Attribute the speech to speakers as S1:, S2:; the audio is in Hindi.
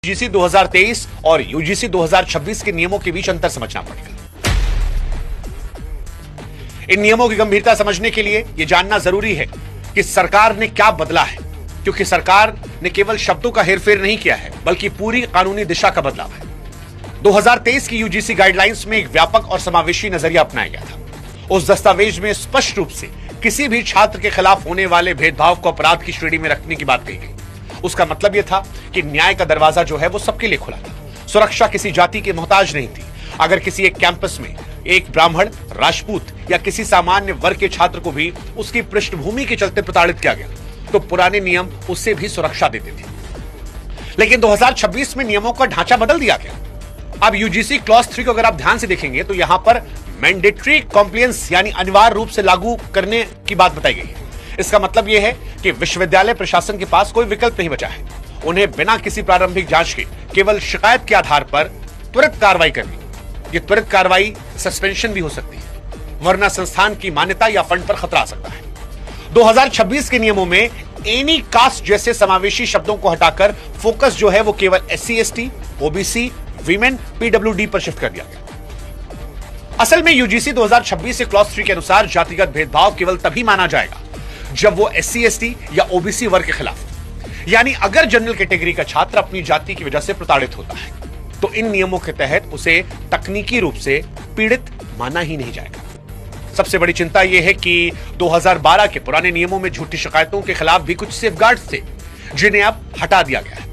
S1: यूजीसी 2023 और यूजीसी 2026 के नियमों के बीच अंतर समझना पड़ेगा। इन नियमों की गंभीरता समझने के लिए यह जानना जरूरी है कि सरकार ने क्या बदला है, क्योंकि सरकार ने केवल शब्दों का हेरफेर नहीं किया है बल्कि पूरी कानूनी दिशा का बदलाव है। 2023 की यूजीसी गाइडलाइंस में एक व्यापक और समावेशी नजरिया अपनाया गया था। उस दस्तावेज में स्पष्ट रूप से किसी भी छात्र के खिलाफ होने वाले भेदभाव को अपराध की श्रेणी में रखने की बात कही गई। उसका मतलब यह था कि न्याय का दरवाजा जो है वो सबके लिए खुला था। सुरक्षा किसी जाति के मोहताज नहीं थी। अगर किसी एक कैंपस में एक ब्राह्मण, राजपूत या किसी सामान्य वर्ग के छात्र को भी उसकी पृष्ठभूमि के चलते प्रताड़ित किया गया तो पुराने नियम उससे भी सुरक्षा देते थे। लेकिन 2026 में नियमों का ढांचा बदल दिया गया। अब यूजीसी क्लॉज 3 को अगर आप ध्यान से देखेंगे तो यहां पर मैंडेटरी कॉम्प्लायंस यानी अनिवार्य रूप से लागू करने की बात बताई गई है। इसका मतलब यह है कि विश्वविद्यालय प्रशासन के पास कोई विकल्प नहीं बचा है। उन्हें बिना किसी प्रारंभिक जांच के केवल शिकायत के आधार पर त्वरित कार्रवाई करनी। यह त्वरित कार्रवाई सस्पेंशन भी हो सकती है, वरना संस्थान की मान्यता या फंड पर खतरा आ सकता है। 2026 के नियमों में एनी कास्ट जैसे समावेशी शब्दों को हटाकर फोकस जो है वो केवल SC, ST, OBC, women, PWD पर शिफ्ट कर दिया गया। असल में यूजीसी 2026 से क्लॉज 3 के अनुसार जातिगत भेदभाव केवल तभी माना जाएगा जब वो SC, ST या OBC वर्ग के खिलाफ, यानी अगर जनरल कैटेगरी का छात्र अपनी जाति की वजह से प्रताड़ित होता है तो इन नियमों के तहत उसे तकनीकी रूप से पीड़ित माना ही नहीं जाएगा। सबसे बड़ी चिंता यह है कि 2012 के पुराने नियमों में झूठी शिकायतों के खिलाफ भी कुछ सेफगार्ड्स थे जिन्हें अब हटा दिया गया है।